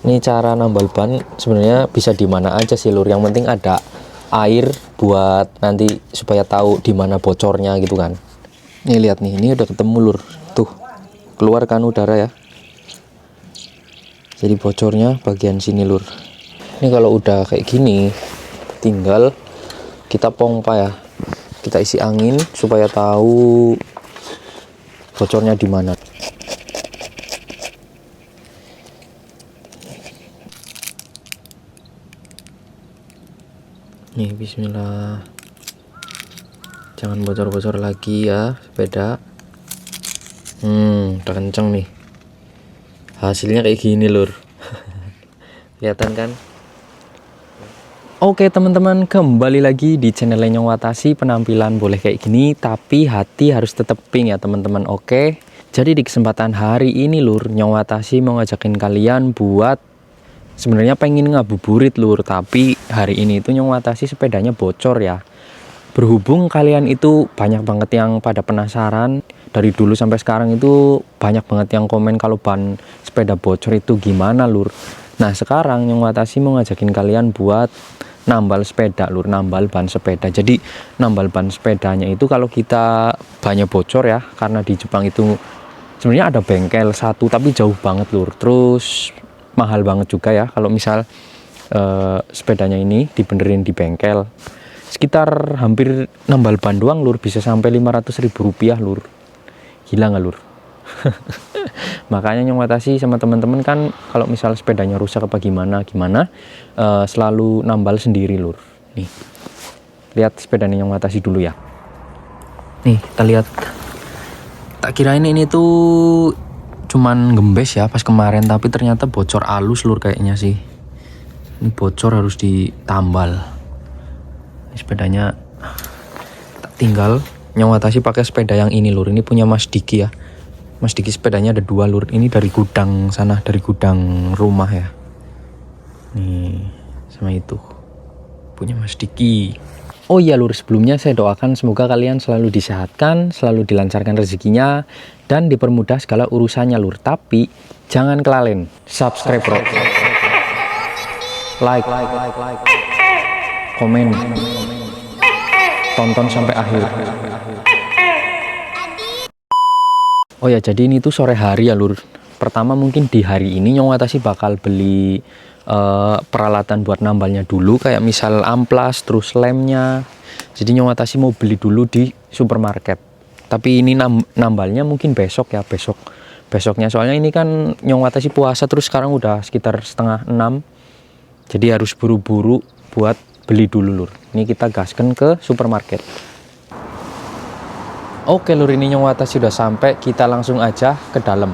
Ini cara nambal ban sebenarnya bisa di mana aja sih lur, yang penting ada air buat nanti supaya tahu di mana bocornya gitu kan. Nih lihat nih, ini udah ketemu lur, tuh keluarkan udara ya, jadi bocornya bagian sini lur. Ini kalau udah kayak gini tinggal kita pompa ya, kita isi angin supaya tahu bocornya di mana. Nih bismillah, jangan bocor-bocor lagi ya sepeda. Udah kenceng nih, hasilnya kayak gini lur. Kelihatan kan? Oke teman-teman, kembali lagi di channel Nyong Watashi. Penampilan boleh kayak gini, tapi hati harus tetep pink ya teman-teman. Oke, jadi di kesempatan hari ini lur, Nyong Watashi mau ngajakin kalian buat sebenarnya pengen ngabuburit lur, tapi hari ini itu Nyong Watashi sepedanya bocor ya. Berhubung kalian itu banyak banget yang pada penasaran, dari dulu sampai sekarang itu banyak banget yang komen kalau ban sepeda bocor itu gimana lur. Nah sekarang Nyong Watashi mau ngajakin kalian buat nambal sepeda lur, nambal ban sepeda. Jadi nambal ban sepedanya itu kalau kita bannya bocor ya, karena di Jepang itu sebenarnya ada bengkel satu tapi jauh banget lur, terus mahal banget juga ya kalau misal sepedanya ini dibenerin di bengkel. Sekitar hampir nambal ban doang lur bisa sampai 500.000 rupiah lur. Gila nggak lur? Makanya Nyong Watashi sama teman-teman kan kalau misal sepedanya rusak apa gimana selalu nambal sendiri lur. Nih lihat sepedanya Nyong Watashi dulu ya. Nih kita lihat, tak kirain ini tuh cuman gembes ya pas kemarin, tapi ternyata bocor halus lur kayaknya sih. Ini bocor harus ditambal. Ini sepedanya tak tinggal Nyong Watashi pakai sepeda yang ini lur, ini punya Mas Diki ya. Mas Diki sepedanya ada 2 lur, ini dari gudang sana, dari gudang rumah ya. Nih sama itu punya Mas Diki. Oh iya lur, sebelumnya saya doakan semoga kalian selalu disehatkan, selalu dilancarkan rezekinya, dan dipermudah segala urusannya lur. Tapi jangan kelalen, subscribe bro, like, komen, tonton sampai akhir. Oh ya, jadi ini tuh sore hari ya lur. Pertama mungkin di hari ini Nyong Watashi bakal beli peralatan buat nambalnya dulu, kayak misal amplas, terus lemnya. Jadi Nyong Watashi mau beli dulu di supermarket. Tapi ini nambalnya mungkin besok ya, besoknya. Soalnya ini kan Nyong Watashi puasa, terus sekarang udah sekitar 5:30. Jadi harus buru-buru buat beli dulu lur. Ini kita gaskan ke supermarket. Oke lur, ini Nyong Watashi sudah sampai, kita langsung aja ke dalam.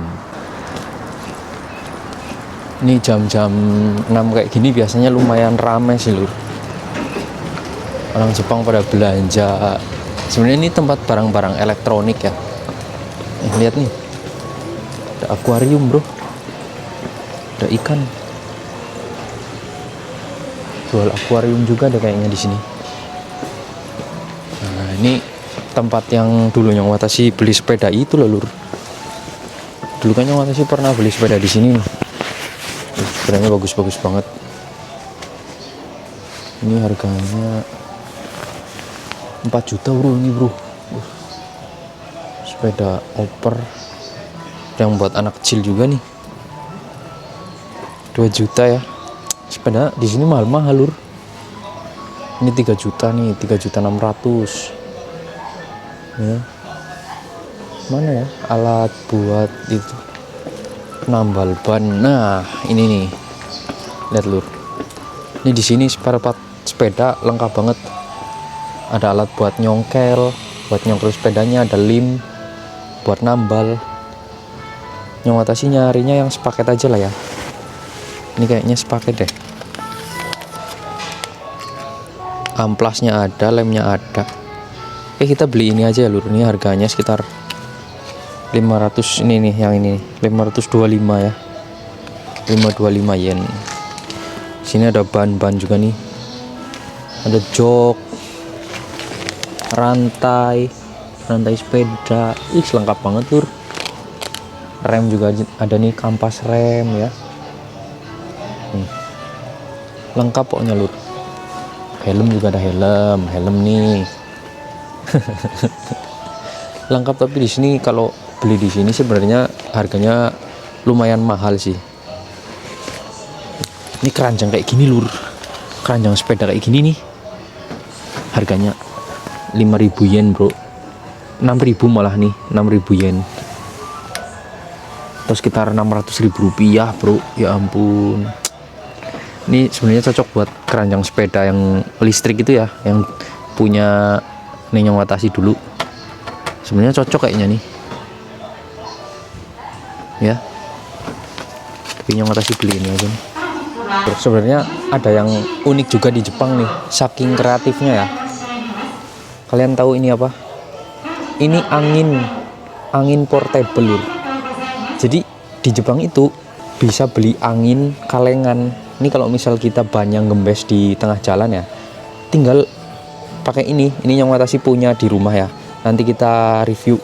Ini jam-jam 6 kayak gini biasanya lumayan ramai sih lur. Orang Jepang pada belanja. Sebenarnya ini tempat barang-barang elektronik ya. Lihat nih, ada akuarium bro, ada ikan. Jual akuarium juga ada kayaknya di sini. Nah ini tempat yang dulu Nyong Watashi beli sepeda itu loh lur. Dulu kan Nyong Watashi pernah beli sepeda di sini nih. Sepedanya bagus-bagus banget. Ini harganya 4 juta bro ini bro. Sepeda oper yang buat anak kecil juga nih. 2 juta ya. Sepeda di sini mahal-mahal lur. Ini 3 juta nih, 3.600.000. Ya. Mana ya alat buat itu nambal ban? Nah ini nih, lihat lur. Ini di sini spare part sepeda lengkap banget. Ada alat buat nyongkel sepedanya, ada lem buat nambal. Nyong Watashi nyarinya yang sepaket aja lah ya. Ini kayaknya sepaket deh. Amplasnya ada, lemnya ada. Kita beli ini aja ya lur. Ini harganya sekitar 500. Ini nih yang ini 525 ya, 525 yen. Sini ada ban-ban juga nih, ada jok, rantai sepeda. Lengkap banget lur. Rem juga ada nih, kampas rem ya. nih. Lengkap pokoknya lur. Helm juga ada helm nih. Lengkap, tapi di sini kalau beli di sini sebenarnya harganya lumayan mahal sih. Ini keranjang kayak gini lur, keranjang sepeda kayak gini nih, harganya 5.000 yen bro, 6.000 malah nih, 6.000 yen, atau sekitar 600.000 rupiah bro. Ya ampun, ini sebenarnya cocok buat keranjang sepeda yang listrik itu ya, yang punya Nyong Watashi dulu. Sebenarnya cocok kayaknya nih ya, tapi Nyong Watashi beli ini aja nih. Sebenarnya ada yang unik juga di Jepang nih, saking kreatifnya ya. Kalian tahu ini apa? Ini angin portable lur. Jadi di Jepang itu bisa beli angin kalengan. Ini kalau misal kita banyak gembes di tengah jalan ya, tinggal pakai ini Nyong Watashi punya di rumah ya. Nanti kita review.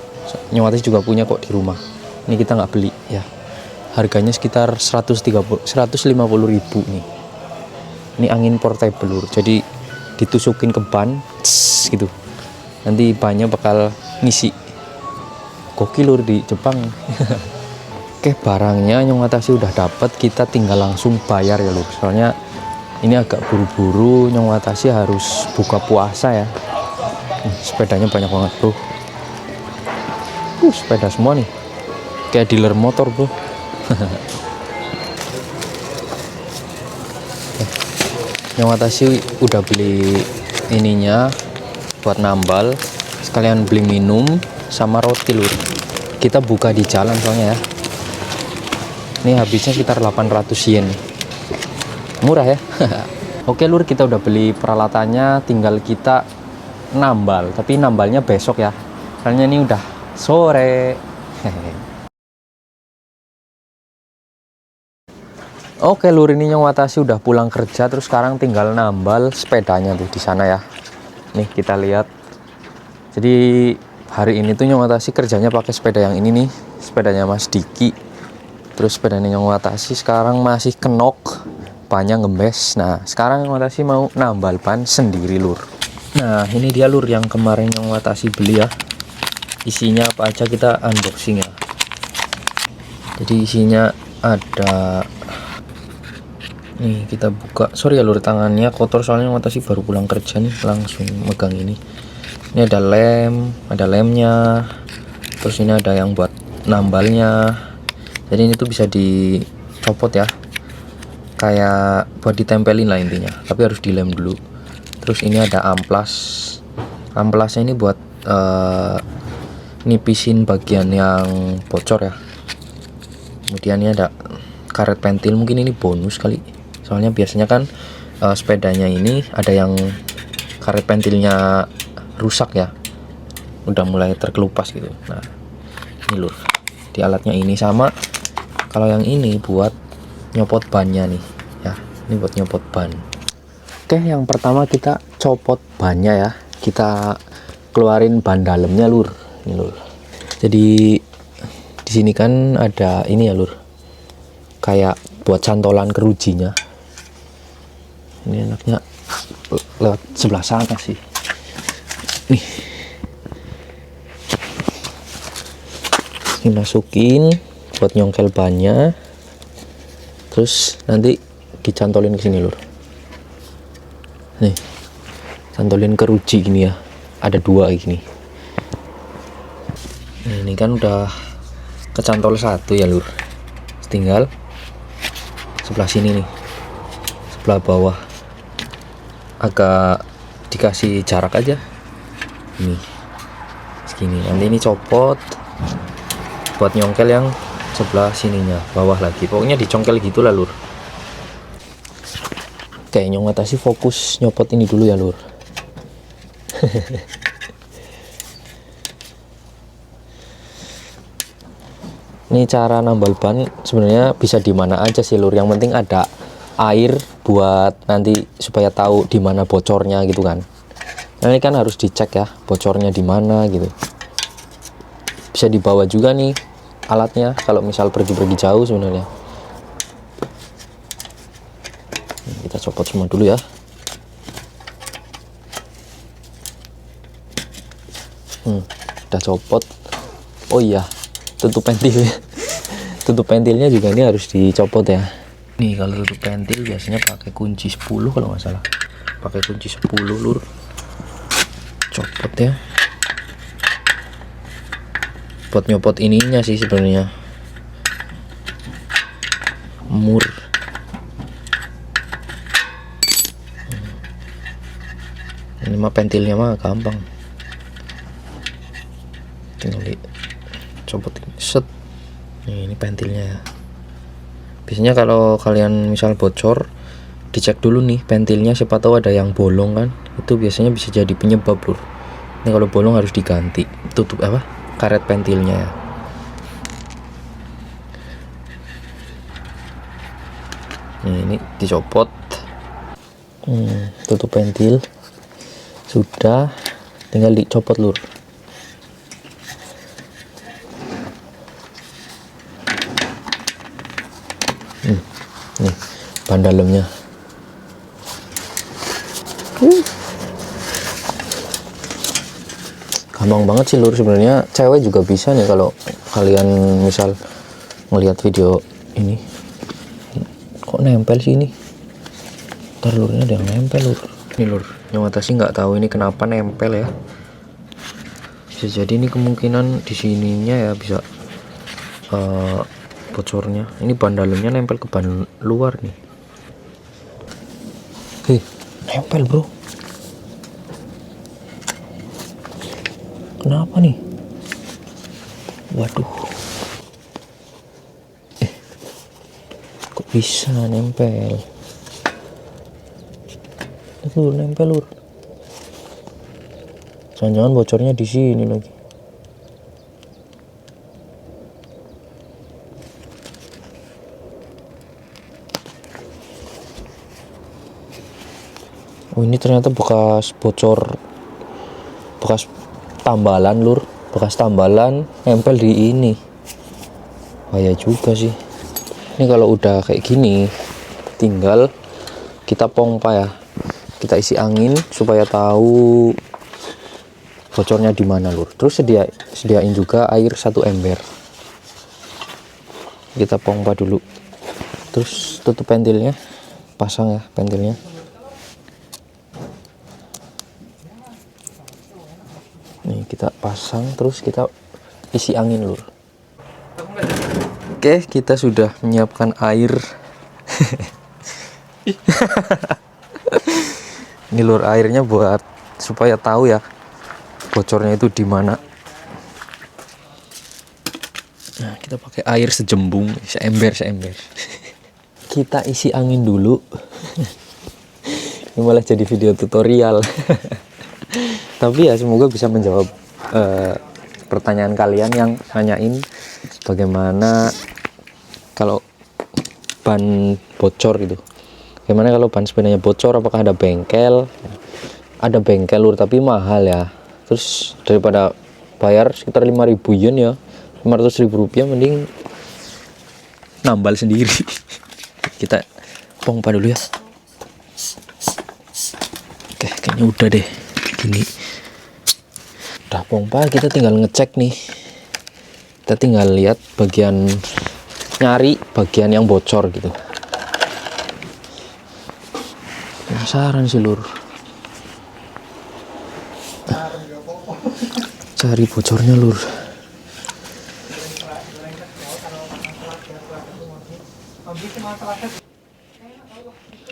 Nyong Watashi juga punya kok di rumah. Ini kita nggak beli ya. Harganya sekitar 150.000 nih. Ini angin portable lur. Jadi ditusukin ke ban gitu. Nanti bannya bakal ngisi. Gokil lur di Jepang. Oke, barangnya Nyong Watashi udah dapat, kita tinggal langsung bayar ya lur. Soalnya ini agak buru-buru, Nyong Watashi harus buka puasa ya. Sepedanya banyak banget bro. Sepeda semua nih. Kayak dealer motor bro. Nyong Watashi udah beli ininya buat nambal, sekalian beli minum sama roti lur. Kita buka di jalan soalnya ya. Ini habisnya sekitar 800 yen. Murah ya. Oke lur, kita udah beli peralatannya, tinggal kita nambal. Tapi nambalnya besok ya, soalnya ini udah sore. Oke lur, ini Nyong Watashi udah pulang kerja, terus sekarang tinggal nambal sepedanya tuh di sana ya. Nih kita lihat. Jadi hari ini tuh Nyong Watashi kerjanya pakai sepeda yang ini nih, sepedanya Mas Diki. Terus sepedanya Nyong Watashi sekarang masih kenok, bannya ngembes. Nah sekarang Nyong Watashi mau nambal ban sendiri lur. Nah ini dia lur yang kemarin Nyong Watashi beli ya. Isinya apa aja kita unboxing ya. Jadi isinya ada, nih kita buka. Sorry ya lur, tangannya kotor soalnya Nyong Watashi baru pulang kerja nih, langsung megang ini. Ini ada lemnya, terus ini ada yang buat nambalnya. Jadi ini tuh bisa dicopot ya, kayak buat ditempelin lah intinya, tapi harus dilem dulu. Terus ini ada amplasnya ini buat nipisin bagian yang bocor ya. Kemudian ini ada karet pentil, mungkin ini bonus kali, soalnya biasanya kan sepedanya ini ada yang karet pentilnya rusak ya, udah mulai terkelupas gitu. Nah ini lur, di alatnya ini sama. Kalau yang ini buat nyopot bannya nih ya, ini buat nyopot ban. Oke, yang pertama kita copot bannya ya, kita keluarin ban dalamnya lur. Ini lur, jadi di sini kan ada ini ya lur, kayak buat cantolan kerujinya. Ini enaknya lewat sebelah sana sih. Nih, ini masukin buat nyongkel bannya, terus nanti dicantolin ke sini lur. Nih, cantolin keruji gini ya, ada dua gini. Nah, ini kan udah kecantol satu ya lur, tinggal sebelah sini nih, sebelah bawah agak dikasih jarak aja ini segini. Nanti ini copot buat nyongkel yang sebelah sininya, bawah lagi, pokoknya dicongkel gitulah lur. Oke, Nyong Watashi fokus nyopot ini dulu ya lur. Ini cara nambal ban sebenarnya bisa di mana aja sih lur, yang penting ada air buat nanti supaya tahu di mana bocornya gitu kan. Nah, ini kan harus dicek ya bocornya di mana gitu. Bisa dibawa juga nih alatnya kalau misal pergi-pergi jauh sebenarnya. kita copot semua dulu ya. Udah copot. Oh iya, tutup pentil. Tutup pentilnya juga ini harus dicopot ya. Nih kalau tutup pentil biasanya pakai kunci 10 kalau nggak salah. Pakai kunci 10 lur. Copot ya. Buat nyopot ininya sih sebenarnya. Mur. Ini mah pentilnya mah gampang. Tinggal dicopotin set. Ini pentilnya ya. Biasanya kalau kalian misal bocor, dicek dulu nih pentilnya, siapa tahu ada yang bolong kan. Itu biasanya bisa jadi penyebab lur. Ini kalau bolong harus diganti. Tutup apa? Karet pentilnya ya. Ini dicopot. Tutup pentil. Sudah, tinggal dicopot lur. Nih ban dalamnya. Gampang banget sih lur, sebenarnya cewek juga bisa nih kalau kalian misal ngelihat video ini. Kok nempel sih ini? Ntar lurnya ada yang nempel lur. Ini lur, yang atasnya nggak tahu ini kenapa nempel ya. Bisa jadi ini kemungkinan di sininya ya bisa bocornya. Ini ban dalamnya nempel ke ban luar nih. Nempel bro. Kenapa nih? Waduh. Kok bisa nempel? Itu nempel lur. Jangan-jangan bocornya di sini lagi. Oh ini ternyata bekas bocor, bekas tambalan lur, bekas tambalan nempel di ini. Bahaya juga sih. Ini kalau udah kayak gini, tinggal kita pompa ya. Kita isi angin supaya tahu bocornya di mana lur. Terus sediain juga air 1 ember. Kita pompa dulu. Terus tutup pentilnya, pasang ya pentilnya. Nih kita pasang, terus kita isi angin lur. Oke, kita sudah menyiapkan air. Ini lur, airnya buat supaya tahu ya bocornya itu di mana. Nah, kita pakai air sejembung, seember. Kita isi angin dulu. Ini malah jadi video tutorial. Tapi ya semoga bisa menjawab pertanyaan kalian yang nanyain bagaimana kalau ban bocor gitu. Bagaimana kalau ban sepedanya bocor, apakah ada bengkel? Ada bengkel lur, tapi mahal ya. Terus daripada bayar sekitar 5.000 yen ya, 500.000 rupiah, mending nambal sendiri. Kita pompa dulu ya. Oke, kayaknya udah deh gini. Udah pompa, kita tinggal ngecek nih. Kita tinggal lihat bagian, nyari bagian yang bocor gitu. Penasaran sih lur, cari bocornya lur.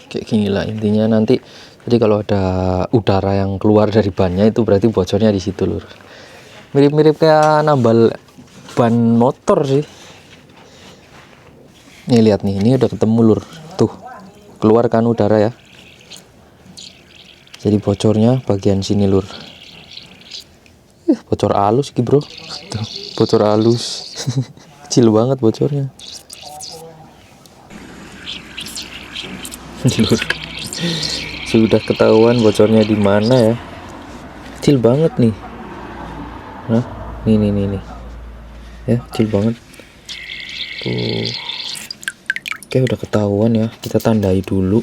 Kayak gini lah intinya. Nanti jadi kalau ada udara yang keluar dari bannya itu berarti bocornya di situ lur. Mirip-mirip kayak nambal ban motor sih. Nih lihat nih, ini udah ketemu lur. Tuh, keluarkan udara ya. Jadi bocornya bagian sini lur. Bocor halus gitu bro. Tuh, bocor halus. Kecil banget bocornya. Lur. Sudah ketahuan bocornya di mana ya. Kecil banget nih. Nah, nih. Ya, kecil banget. Tuh. Oke, udah ketahuan ya. Kita tandai dulu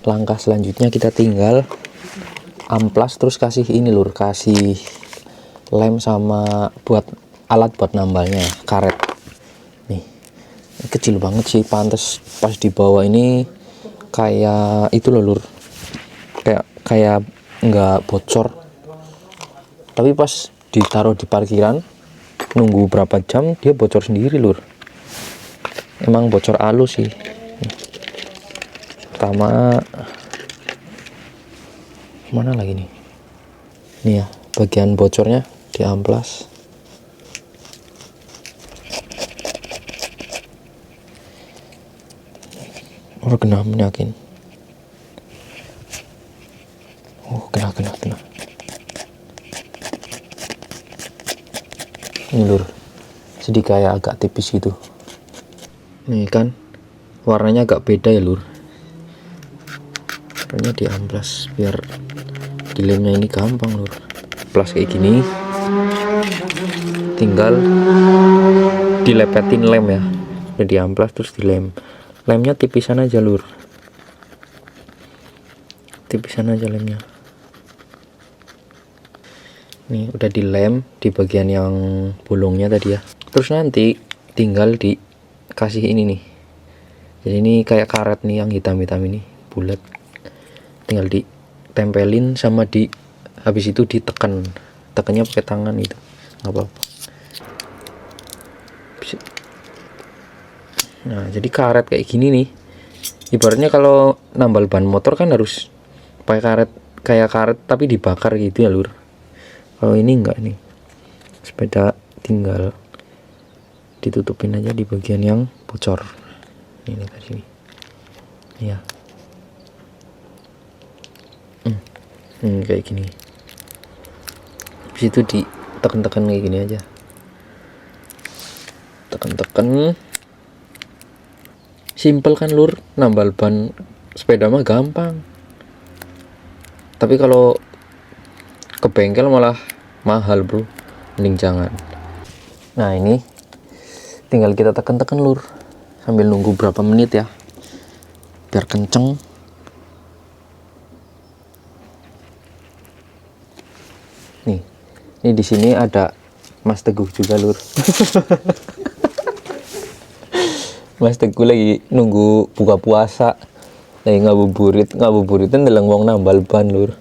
langkah selanjutnya kita tinggal amplas, terus kasih ini lur, kasih lem sama buat alat buat nambalnya, karet. Nih kecil banget sih, pantes pas dibawa ini kayak itu loh lur, kayak nggak bocor, tapi pas ditaruh di parkiran nunggu berapa jam dia bocor sendiri lur. Emang bocor halus sih. Pertama mana lagi nih, ya bagian bocornya di amplas. Kena yakin. Kena. Ini lur, sedikit kayak agak tipis gitu. Nih kan warnanya agak beda ya lur. Warnanya di amplas biar dilemnya ini gampang lur. Amplas kayak gini, tinggal dilepetin lem ya. Udah di amplas terus dilem. Lemnya tipisan aja lur, tipisan aja lemnya. Nih udah dilem di bagian yang bolongnya tadi ya. Terus nanti tinggal dikasih ini nih. Jadi ini kayak karet nih yang hitam-hitam ini, bulat. Tinggal ditempelin sama habis itu ditekan. Tekannya pakai tangan itu, nggak apa-apa. Nah jadi karet kayak gini nih, ibaratnya kalau nambal ban motor kan harus pakai karet, kayak karet tapi dibakar gitu ya lur. Kalau ini enggak nih, sepeda tinggal ditutupin aja di bagian yang bocor. Ini tadi nih ya. Kayak gini, habis itu ditekan-tekan kayak gini aja, tekan-tekan. Simple kan lur, nambal ban sepeda mah gampang, tapi kalau ke bengkel malah mahal bro, mending jangan. Nah ini tinggal kita tekan-tekan lur, sambil nunggu berapa menit ya biar kenceng. Ini di sini ada Mas Teguh juga lur. Mas Teguh lagi nunggu buka puasa, lagi ngabuburitan dalam wong nambal ban lur.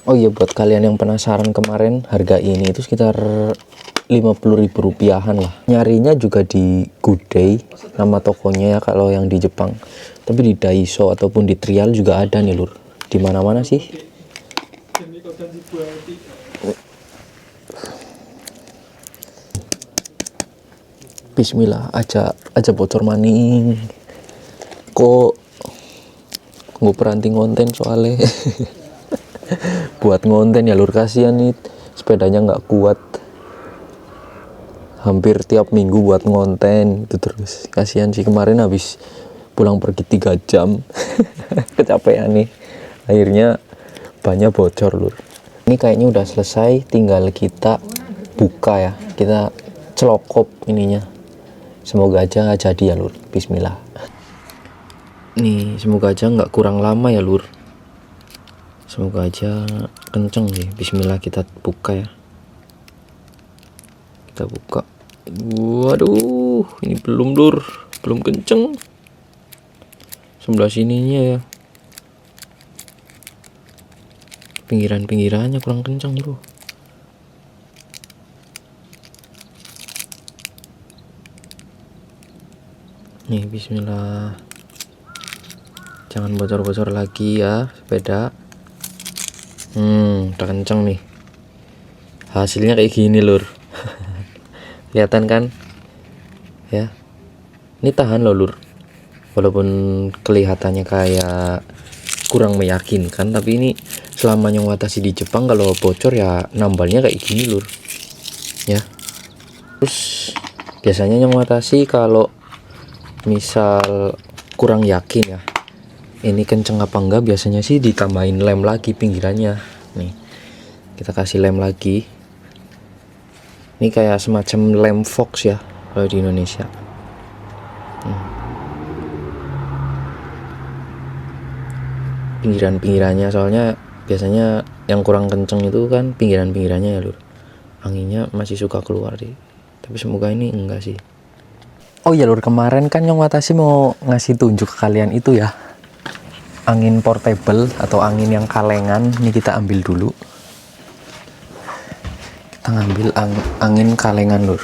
Oh iya, buat kalian yang penasaran, kemarin harga ini itu sekitar 50.000 rupiahan lah. Nyarinya juga di Good Day, nama tokonya ya kalau yang di Jepang. Tapi di Daiso ataupun di Trial juga ada nih lur. Di mana-mana sih. Bismillah, aja bocor maning. Kok gue peranti ngonten soalnya. Buat ngonten ya lur, kasihan nih sepedanya nggak kuat, hampir tiap minggu buat ngonten itu terus. Kasihan sih, kemarin habis pulang pergi 3 jam kecapean nih, akhirnya bannya bocor lur. Ini kayaknya udah selesai, tinggal kita buka ya, kita celokop ininya. Semoga aja jadi ya lur. Bismillah. Nih semoga aja nggak kurang lama ya lur, semoga aja kenceng nih. Bismillah, kita buka ya, kita buka. Waduh, ini belum lur, belum kenceng. Sebelah sininya ya, pinggirannya kurang kenceng bro. Nih bismillah, jangan bocor-bocor lagi ya sepeda. Udah kenceng nih, hasilnya kayak gini lur. Kelihatan kan ya, ini tahan loh lur, walaupun kelihatannya kayak kurang meyakinkan, tapi ini selama Nyong Watashi di Jepang kalau bocor ya nambalnya kayak gini lur ya. Terus biasanya Nyong Watashi kalau misal kurang yakin ya ini kenceng apa enggak, biasanya sih ditambahin lem lagi pinggirannya. Nih kita kasih lem lagi, ini kayak semacam lem Fox ya kalau di Indonesia. pinggiran-pinggirannya, soalnya biasanya yang kurang kenceng itu kan pinggiran-pinggirannya ya lur, anginnya masih suka keluar sih, tapi semoga ini enggak sih. Oh ya lur, kemarin kan Nyong Watashi mau ngasih tunjuk ke kalian itu ya, angin portable atau angin yang kalengan. Ini kita ambil dulu, kita ngambil angin kalengan lur.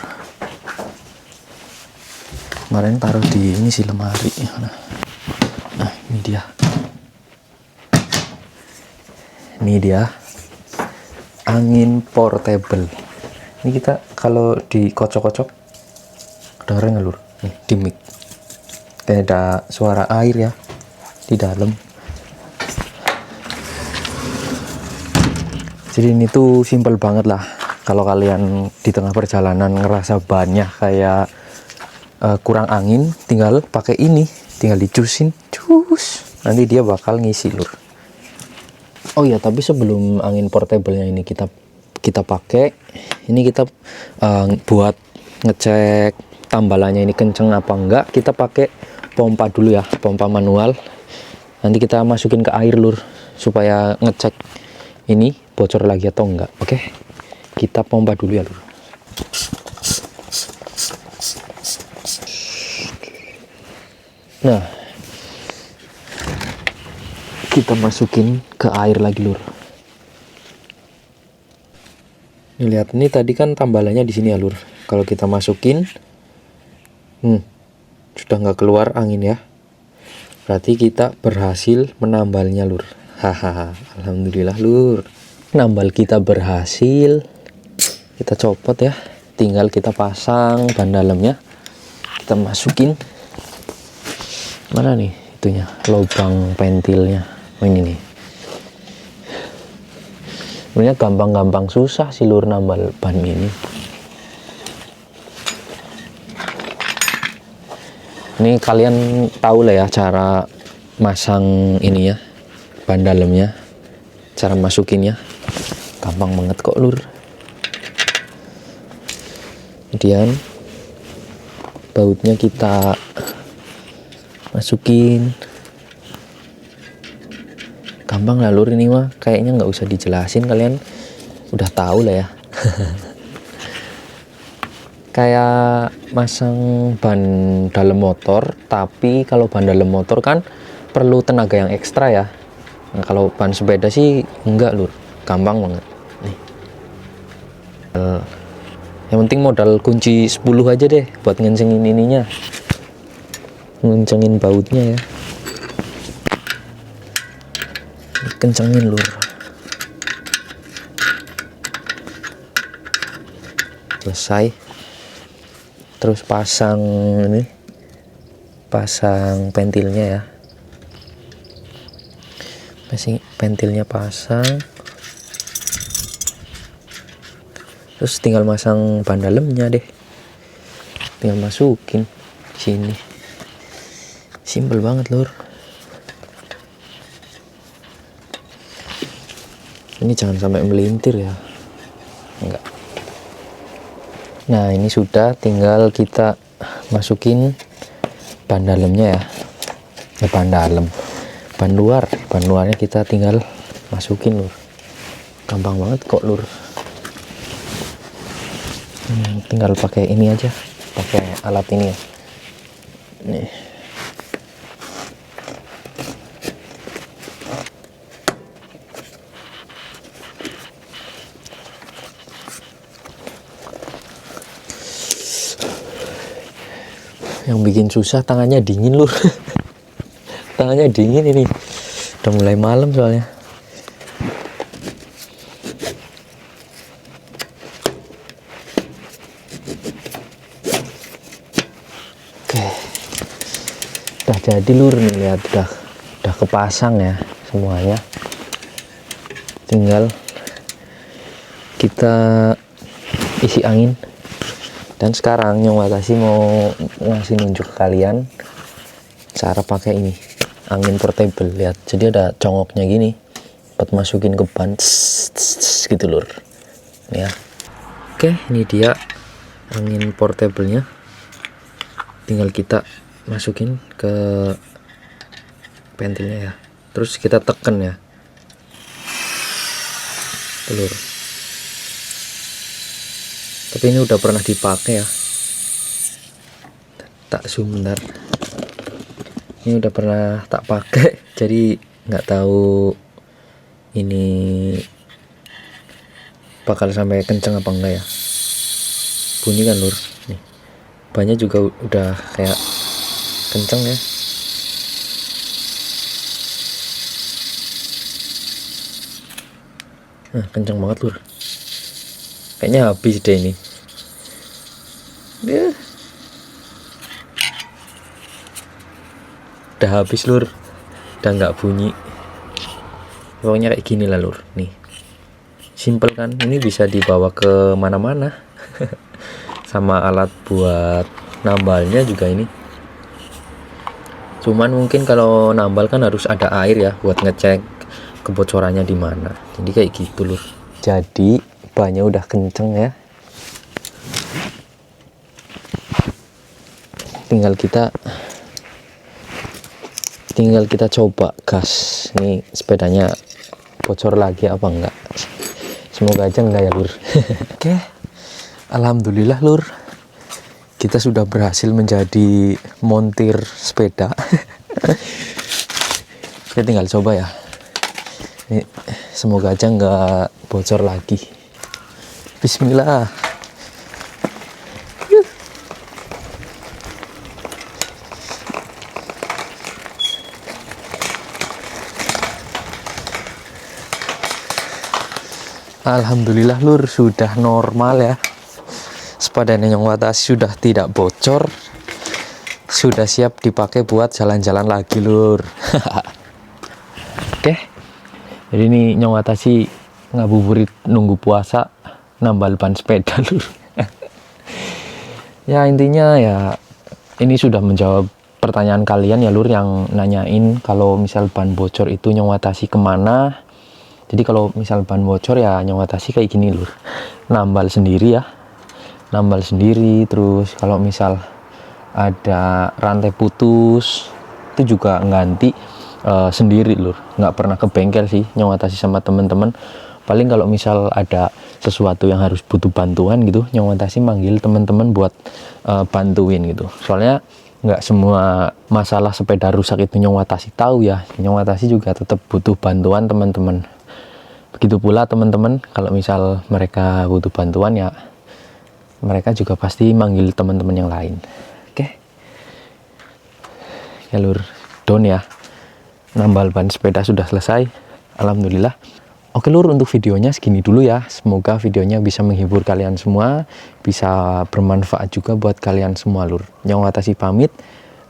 Kemarin taruh di ini sih, lemari. Nah ini dia, angin portable. Ini kita kalau dikocok-kocok kedengeran nggak lur? Nih di mic kayak ada suara air ya di dalam. Jadi ini tuh simple banget lah. Kalau kalian di tengah perjalanan ngerasa banyak kayak kurang angin, tinggal pakai ini, tinggal dicusin, nanti dia bakal ngisi lur. Oh ya, tapi sebelum angin portable-nya ini kita pakai, ini kita buat ngecek tambalannya ini kenceng apa enggak, kita pakai pompa dulu ya, pompa manual. Nanti kita masukin ke air lur, supaya ngecek ini bocor lagi atau enggak. Oke, kita pompa dulu ya lur. Nah, kita masukin ke air lagi lur. Nih, lihat, ini tadi kan tambalannya di sini ya lur. Kalau kita masukin, sudah nggak keluar angin ya. Berarti kita berhasil menambalnya lur. Hahaha, alhamdulillah lur. Nambal kita berhasil. Kita copot ya. Tinggal kita pasang ban dalamnya. Kita masukin. Mana nih itunya, lubang pentilnya. Oh, ini nih. Sebenarnya gampang-gampang susah sih lur nambal ban ini. Ini kalian tahu lah ya cara masang ini ya, ban dalamnya, cara masukinnya gampang banget kok lur. Kemudian bautnya kita masukin, gampang lah lur, ini mah kayaknya nggak usah dijelasin, kalian udah tahu lah ya. Kayak masang ban dalam motor, tapi kalau ban dalam motor kan perlu tenaga yang ekstra ya. Nah, kalau ban sepeda sih enggak lur, gampang banget nih. Yang penting modal kunci 10 aja deh buat ngencengin ininya, ngencengin bautnya ya. Kencengin lur. Selesai. Terus pasang ini, pasang pentilnya ya. Pentilnya pasang. Terus tinggal masang ban dalamnya deh. Tinggal masukin sini. Simple banget lur. Ini jangan sampai melintir ya. Enggak. Nah, ini sudah, tinggal kita masukin ban dalamnya ya. Ban dalam. Ban luarnya kita tinggal masukin lur. Gampang banget kok lur. Tinggal pakai ini aja, pakai alat ini ya. Nih. Yang bikin susah tangannya dingin lur. Tangannya dingin ini, udah mulai malam soalnya. Oke, udah jadi lur nih, lihat udah kepasang ya semuanya. Tinggal kita isi angin. Dan sekarang Nyong Watashi mau ngasih nunjuk ke kalian cara pakai ini, angin portable. Lihat, jadi ada congoknya gini buat masukin ke ban, gitu lur ya. Oke, ini dia angin portable-nya. Tinggal kita masukin ke pentilnya ya. terus kita tekan ya lur. Tapi ini udah pernah dipakai ya, tak zoom bentar. Ini udah pernah tak pakai jadi nggak tahu ini bakal sampai kenceng apa enggak ya. Bunyi kan lur, nih bannya juga udah kayak kenceng ya. Nah, kenceng banget lur, kayaknya habis deh ini ya. Udah habis lur, udah nggak bunyi. Pokoknya kayak gini lah lur. Nih simple kan, ini bisa dibawa ke mana-mana. Sama alat buat nambalnya juga ini. Cuman mungkin kalau nambal kan harus ada air ya buat ngecek kebocorannya di mana. Jadi kayak gitu lur. Jadi bannya udah kenceng ya. Tinggal kita coba gas. Nih sepedanya bocor lagi apa enggak? Semoga aja enggak ya lur. Oke. Alhamdulillah lur, kita sudah berhasil menjadi montir sepeda. Kita tinggal coba ya. Ini semoga aja nggak bocor lagi. Bismillah. Alhamdulillah lur, sudah normal ya. Sepeda Nyong Watashi sudah tidak bocor, sudah siap dipakai buat jalan-jalan lagi lur. Oke, jadi ini Nyong Watashi ngabuburit nunggu puasa nambal ban sepeda lur. Ya intinya ya ini sudah menjawab pertanyaan kalian ya lur, yang nanyain kalau misal ban bocor itu Nyong Watashi kemana. Jadi kalau misal ban bocor ya Nyong Watashi kayak gini lur, nambal sendiri ya, nambal sendiri. Terus kalau misal ada rantai putus itu juga ganti sendiri lur, nggak pernah ke bengkel sih Nyong Watashi sama temen-temen. Paling kalau misal ada sesuatu yang harus butuh bantuan gitu, Nyong Watashi manggil temen-temen buat bantuin gitu. Soalnya nggak semua masalah sepeda rusak itu Nyong Watashi tahu ya. Nyong Watashi juga tetap butuh bantuan teman-teman. Begitu pula teman-teman kalau misal mereka butuh bantuan ya mereka juga pasti manggil teman-teman yang lain. Oke. Ya lur, down ya. Nambal ban sepeda sudah selesai. Alhamdulillah. Oke lur, untuk videonya segini dulu ya. Semoga videonya bisa menghibur kalian semua, bisa bermanfaat juga buat kalian semua lur. Nyong Watashi pamit.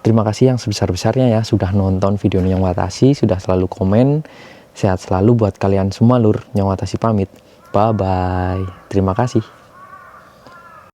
Terima kasih yang sebesar-besarnya ya sudah nonton video Nyong Watashi, sudah selalu komen. Sehat selalu buat kalian semua lur. Nyong Watashi pamit. Bye bye. Terima kasih.